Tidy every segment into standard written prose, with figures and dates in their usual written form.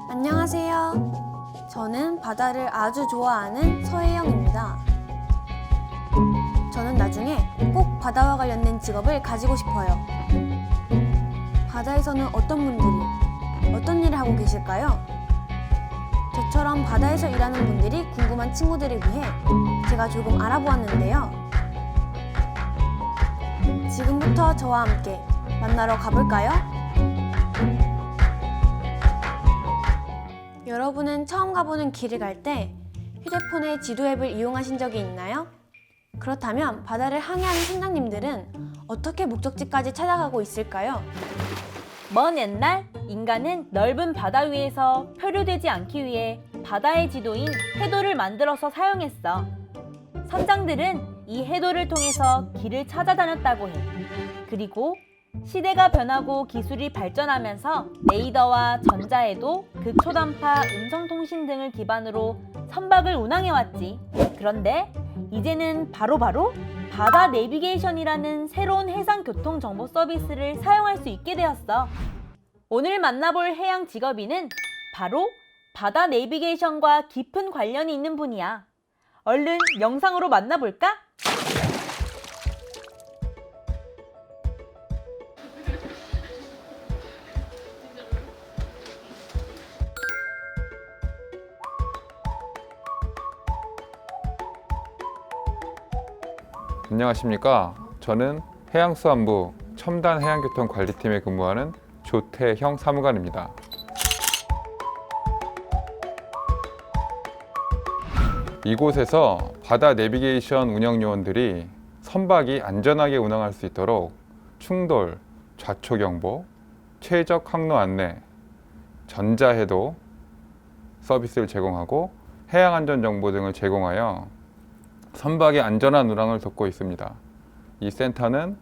안녕하세요. 저는 바다를 아주 좋아하는 서혜영입니다. 저는 나중에 꼭 바다와 관련된 직업을 가지고 싶어요. 바다에서는 어떤 분들이 어떤 일을 하고 계실까요? 저처럼 바다에서 일하는 분들이 궁금한 친구들을 위해 제가 조금 알아보았는데요. 지금부터 저와 함께 만나러 가볼까요? 여러분은 처음 가보는 길을 갈 때 휴대폰의 지도 앱을 이용하신 적이 있나요? 그렇다면 바다를 항해하는 선장님들은 어떻게 목적지까지 찾아가고 있을까요? 먼 옛날 인간은 넓은 바다 위에서 표류되지 않기 위해 바다의 지도인 해도를 만들어서 사용했어. 선장들은 이 해도를 통해서 길을 찾아다녔다고 해. 그리고 시대가 변하고 기술이 발전하면서 레이더와 전자해도, 극초단파 음성통신 등을 기반으로 선박을 운항해왔지. 그런데 이제는 바로 바다 내비게이션이라는 새로운 해상교통 정보 서비스를 사용할 수 있게 되었어. 오늘 만나볼 해양 직업인은 바로 바다 내비게이션과 깊은 관련이 있는 분이야. 얼른 영상으로 만나볼까? 안녕하십니까. 저는 해양수산부 첨단 해양교통관리팀에 근무하는 조태형 사무관입니다. 이곳에서 바다 내비게이션 운영 요원들이 선박이 안전하게 운항할 수 있도록 충돌, 좌초 경보, 최적 항로 안내, 전자해도 서비스를 제공하고 해양안전 정보 등을 제공하여 선박의 안전한 운항을 돕고 있습니다. 이 센터는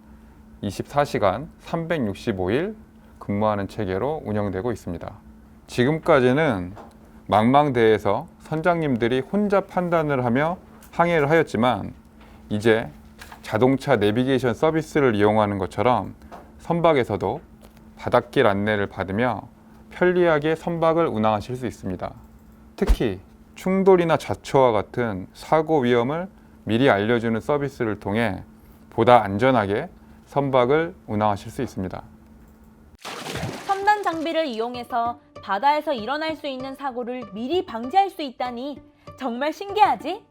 24시간 365일 근무하는 체계로 운영되고 있습니다. 지금까지는 망망대해에서 선장님들이 혼자 판단을 하며 항해를 하였지만 이제 자동차 내비게이션 서비스를 이용하는 것처럼 선박에서도 바닷길 안내를 받으며 편리하게 선박을 운항하실 수 있습니다. 특히 충돌이나 좌초와 같은 사고 위험을 미리 알려주는 서비스를 통해 보다 안전하게 선박을 운항하실 수 있습니다. 첨단 장비를 이용해서 바다에서 일어날 수 있는 사고를 미리 방지할 수 있다니 정말 신기하지?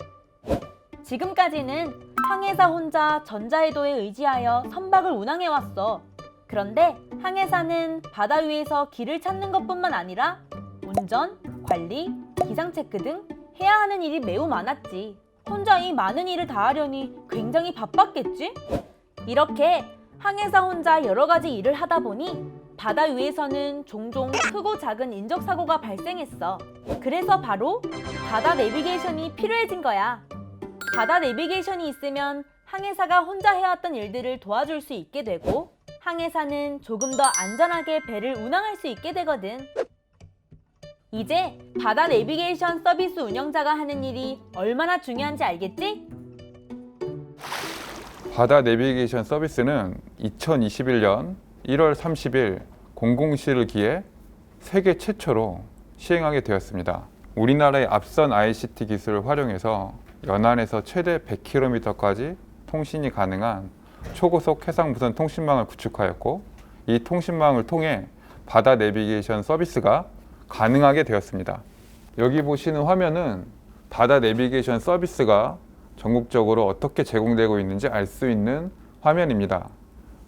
지금까지는 항해사 혼자 전자해도에 의지하여 선박을 운항해왔어. 그런데 항해사는 바다 위에서 길을 찾는 것뿐만 아니라 운전, 관리, 기상 체크 등 해야 하는 일이 매우 많았지. 혼자 이 많은 일을 다 하려니 굉장히 바빴겠지? 이렇게 항해사 혼자 여러 가지 일을 하다 보니 바다 위에서는 종종 크고 작은 인적사고가 발생했어. 그래서 바로 바다 내비게이션이 필요해진 거야. 바다 내비게이션이 있으면 항해사가 혼자 해왔던 일들을 도와줄 수 있게 되고 항해사는 조금 더 안전하게 배를 운항할 수 있게 되거든. 이제 바다 내비게이션 서비스 운영자가 하는 일이 얼마나 중요한지 알겠지? 바다 내비게이션 서비스는 2021년 1월 30일 공공시를 기해 세계 최초로 시행하게 되었습니다. 우리나라의 앞선 ICT 기술을 활용해서 연안에서 최대 100km까지 통신이 가능한 초고속 해상 무선 통신망을 구축하였고 이 통신망을 통해 바다 내비게이션 서비스가 가능하게 되었습니다. 여기 보시는 화면은 바다 내비게이션 서비스가 전국적으로 어떻게 제공되고 있는지 알 수 있는 화면입니다.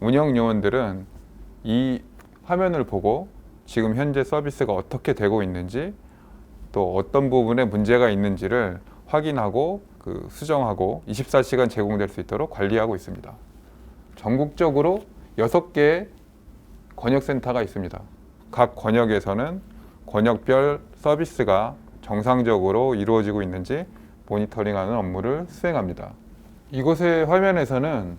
운영 요원들은 이 화면을 보고 지금 현재 서비스가 어떻게 되고 있는지 또 어떤 부분에 문제가 있는지를 확인하고 수정하고 24시간 제공될 수 있도록 관리하고 있습니다. 전국적으로 6개의 권역센터가 있습니다. 각 권역에서는 권역별 서비스가 정상적으로 이루어지고 있는지 모니터링하는 업무를 수행합니다. 이곳의 화면에서는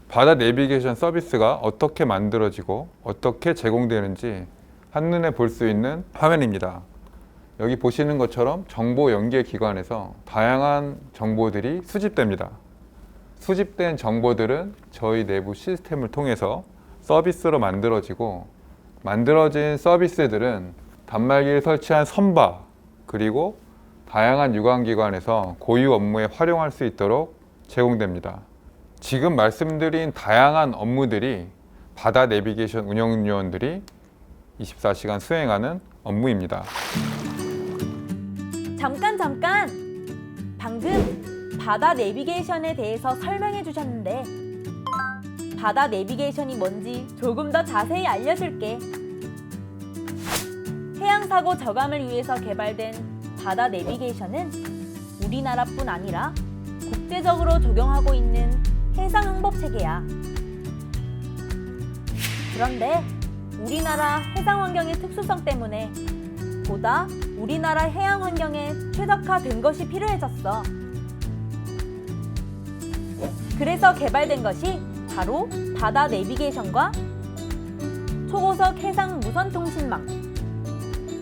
바다 내비게이션 서비스가 어떻게 만들어지고 어떻게 제공되는지 한눈에 볼 수 있는 화면입니다. 여기 보시는 것처럼 정보 연계 기관에서 다양한 정보들이 수집됩니다. 수집된 정보들은 저희 내부 시스템을 통해서 서비스로 만들어지고, 만들어진 서비스들은 단말기를 설치한 선박 그리고 다양한 유관기관에서 고유 업무에 활용할 수 있도록 제공됩니다. 지금 말씀드린 다양한 업무들이 바다 내비게이션 운영요원들이 24시간 수행하는 업무입니다. 잠깐! 방금 바다 내비게이션에 대해서 설명해 주셨는데 바다 내비게이션이 뭔지 조금 더 자세히 알려줄게. 해양사고 저감을 위해서 개발된 바다 내비게이션은 우리나라뿐 아니라 국제적으로 적용하고 있는 해상항법체계야. 그런데 우리나라 해상환경의 특수성 때문에 보다 우리나라 해양 환경에 최적화된 것이 필요해졌어. 그래서 개발된 것이 바로 바다 내비게이션과 초고속 해상 무선 통신망.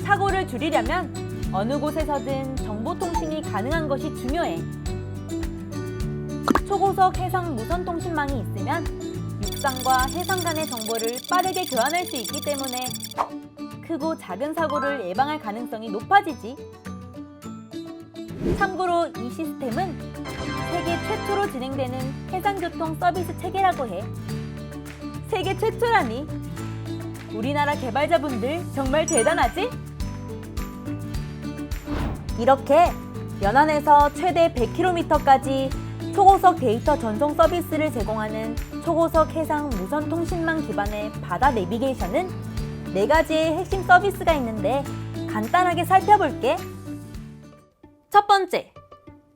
사고를 줄이려면 어느 곳에서든 정보 통신이 가능한 것이 중요해. 초고속 해상 무선 통신망이 있으면 육상과 해상 간의 정보를 빠르게 교환할 수 있기 때문에 크고 작은 사고를 예방할 가능성이 높아지지. 참고로 이 시스템은 세계 최초로 진행되는 해상교통 서비스 체계라고 해. 세계 최초라니. 우리나라 개발자분들 정말 대단하지? 이렇게 연안에서 최대 100km까지 초고속 데이터 전송 서비스를 제공하는 초고속 해상 무선 통신망 기반의 바다 내비게이션은 4가지의 핵심 서비스가 있는데 간단하게 살펴볼게. 첫 번째,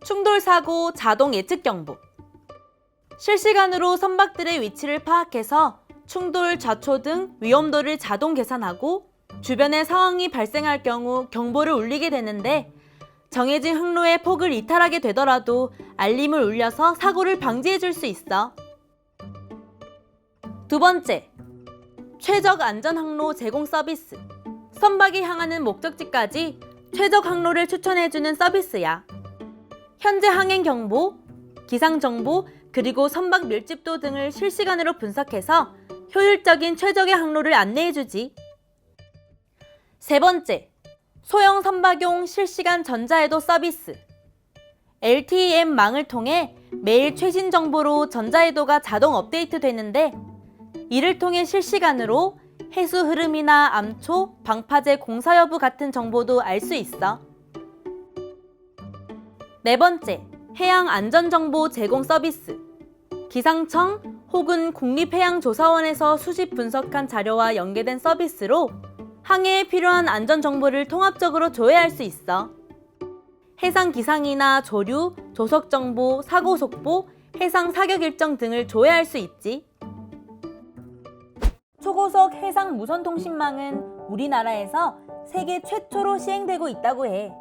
충돌 사고 자동 예측 경보. 실시간으로 선박들의 위치를 파악해서 충돌, 좌초 등 위험도를 자동 계산하고 주변에 상황이 발생할 경우 경보를 울리게 되는데 정해진 항로의 폭을 이탈하게 되더라도 알림을 울려서 사고를 방지해 줄 수 있어. 두 번째, 최적 안전 항로 제공 서비스. 선박이 향하는 목적지까지 최적 항로를 추천해주는 서비스야. 현재 항행 경보, 기상 정보, 그리고 선박 밀집도 등을 실시간으로 분석해서 효율적인 최적의 항로를 안내해주지. 세 번째, 소형 선박용 실시간 전자해도 서비스. LTEM망을 통해 매일 최신 정보로 전자해도가 자동 업데이트 되는데 이를 통해 실시간으로 해수 흐름이나 암초, 방파제 공사 여부 같은 정보도 알 수 있어. 네 번째, 해양 안전정보 제공 서비스. 기상청 혹은 국립해양조사원에서 수집 분석한 자료와 연계된 서비스로 항해에 필요한 안전정보를 통합적으로 조회할 수 있어. 해상 기상이나 조류, 조석 정보, 사고 속보, 해상 사격 일정 등을 조회할 수 있지. 초고속 해상 무선 통신망은 우리나라에서 세계 최초로 시행되고 있다고 해.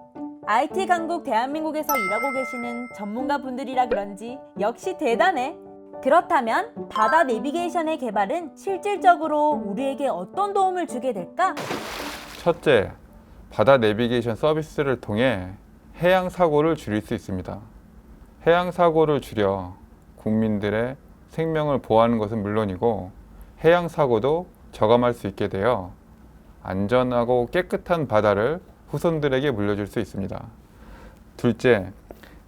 IT 강국 대한민국에서 일하고 계시는 전문가 분들이라 그런지 역시 대단해. 그렇다면 바다 내비게이션의 개발은 실질적으로 우리에게 어떤 도움을 주게 될까? 첫째, 바다 내비게이션 서비스를 통해 해양 사고를 줄일 수 있습니다. 해양 사고를 줄여 국민들의 생명을 보호하는 것은 물론이고 해양 사고도 저감할 수 있게 되어 안전하고 깨끗한 바다를 후손들에게 물려줄 수 있습니다. 둘째,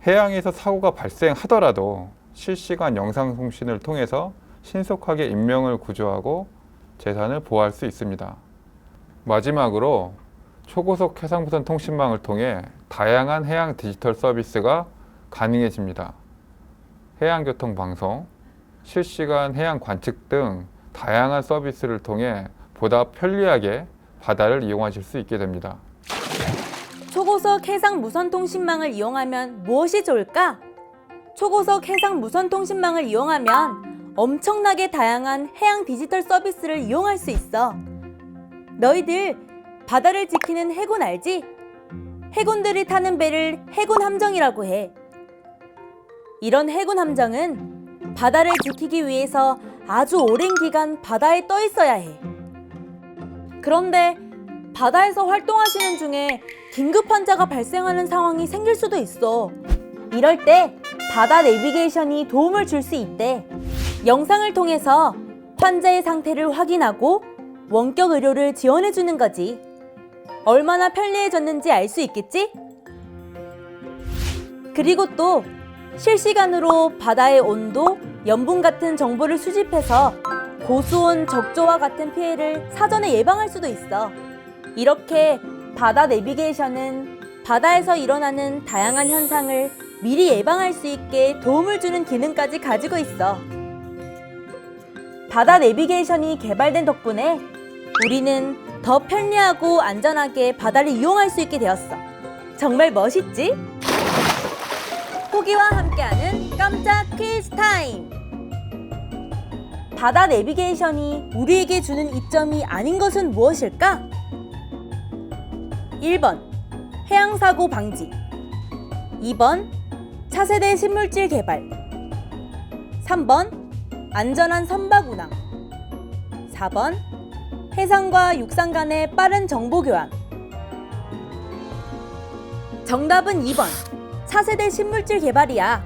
해양에서 사고가 발생하더라도 실시간 영상 통신을 통해서 신속하게 인명을 구조하고 재산을 보호할 수 있습니다. 마지막으로 초고속 해상무선 통신망을 통해 다양한 해양 디지털 서비스가 가능해집니다. 해양교통 방송, 실시간 해양 관측 등 다양한 서비스를 통해 보다 편리하게 바다를 이용하실 수 있게 됩니다. 초고속 해상 무선 통신망을 이용하면 무엇이 좋을까? 초고속 해상 무선 통신망을 이용하면 엄청나게 다양한 해양 디지털 서비스를 이용할 수 있어. 너희들 바다를 지키는 해군 알지? 해군들이 타는 배를 해군 함정이라고 해. 이런 해군 함정은 바다를 지키기 위해서 아주 오랜 기간 바다에 떠 있어야 해. 그런데 바다에서 활동하시는 중에 긴급 환자가 발생하는 상황이 생길 수도 있어. 이럴 때 바다 내비게이션이 도움을 줄 수 있대. 영상을 통해서 환자의 상태를 확인하고 원격 의료를 지원해 주는 거지. 얼마나 편리해졌는지 알 수 있겠지? 그리고 또 실시간으로 바다의 온도, 염분 같은 정보를 수집해서 고수온 적조와 같은 피해를 사전에 예방할 수도 있어. 이렇게 바다 내비게이션은 바다에서 일어나는 다양한 현상을 미리 예방할 수 있게 도움을 주는 기능까지 가지고 있어. 바다 내비게이션이 개발된 덕분에 우리는 더 편리하고 안전하게 바다를 이용할 수 있게 되었어. 정말 멋있지? 호기와 함께하는 깜짝 퀴즈 타임! 바다 내비게이션이 우리에게 주는 이점이 아닌 것은 무엇일까? 1번 해양사고 방지, 2번 차세대 신물질 개발, 3번 안전한 선박 운항, 4번 해상과 육상 간의 빠른 정보 교환. 정답은 2번 차세대 신물질 개발이야.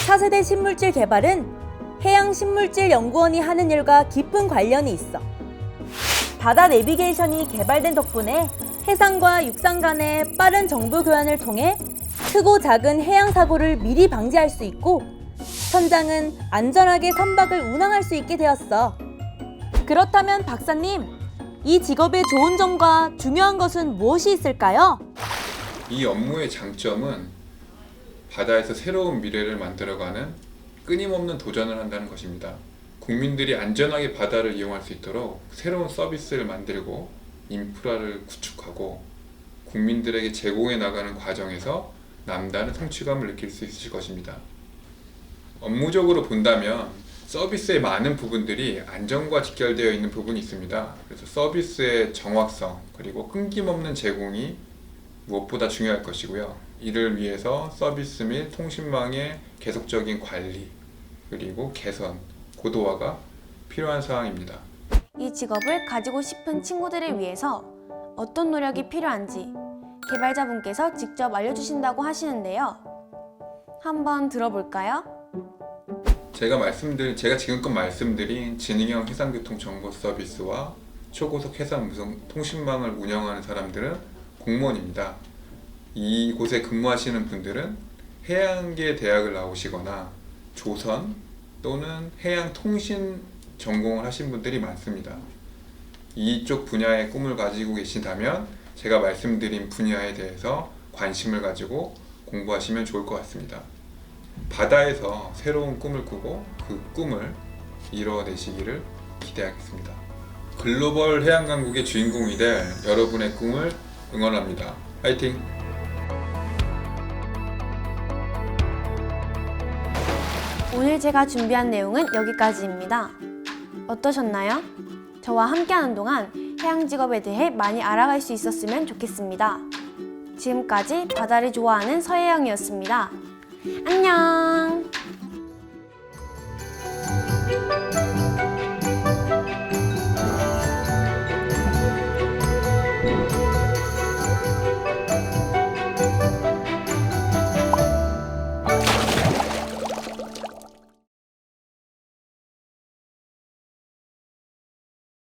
차세대 신물질 개발은 해양신물질연구원이 하는 일과 깊은 관련이 있어. 바다 내비게이션이 개발된 덕분에 해상과 육상 간의 빠른 정보 교환을 통해 크고 작은 해양 사고를 미리 방지할 수 있고, 선장은 안전하게 선박을 운항할 수 있게 되었어. 그렇다면 박사님, 이 직업의 좋은 점과 중요한 것은 무엇이 있을까요? 이 업무의 장점은 바다에서 새로운 미래를 만들어가는 끊임없는 도전을 한다는 것입니다. 국민들이 안전하게 바다를 이용할 수 있도록 새로운 서비스를 만들고 인프라를 구축하고 국민들에게 제공해 나가는 과정에서 남다른 성취감을 느낄 수 있을 것입니다. 업무적으로 본다면 서비스의 많은 부분들이 안전과 직결되어 있는 부분이 있습니다. 그래서 서비스의 정확성 그리고 끊김없는 제공이 무엇보다 중요할 것이고요. 이를 위해서 서비스 및 통신망의 계속적인 관리 그리고 개선, 고도화가 필요한 사항입니다. 이 직업을 가지고 싶은 친구들을 위해서 어떤 노력이 필요한지 개발자분께서 직접 알려주신다고 하시는데요. 한번 들어볼까요? 제가 지금껏 말씀드린 지능형 해상교통 정보 서비스와 초고속 해상 무선 통신망을 운영하는 사람들은 공무원입니다. 이곳에 근무하시는 분들은 해양계 대학을 나오시거나 조선 또는 해양 통신 전공을 하신 분들이 많습니다. 이쪽 분야의 꿈을 가지고 계신다면 제가 말씀드린 분야에 대해서 관심을 가지고 공부하시면 좋을 것 같습니다. 바다에서 새로운 꿈을 꾸고 그 꿈을 이뤄내시기를 기대하겠습니다. 글로벌 해양 강국의 주인공이 될 여러분의 꿈을 응원합니다. 화이팅! 오늘 제가 준비한 내용은 여기까지입니다. 어떠셨나요? 저와 함께하는 동안 해양 직업에 대해 많이 알아갈 수 있었으면 좋겠습니다. 지금까지 바다를 좋아하는 서혜영이었습니다. 안녕!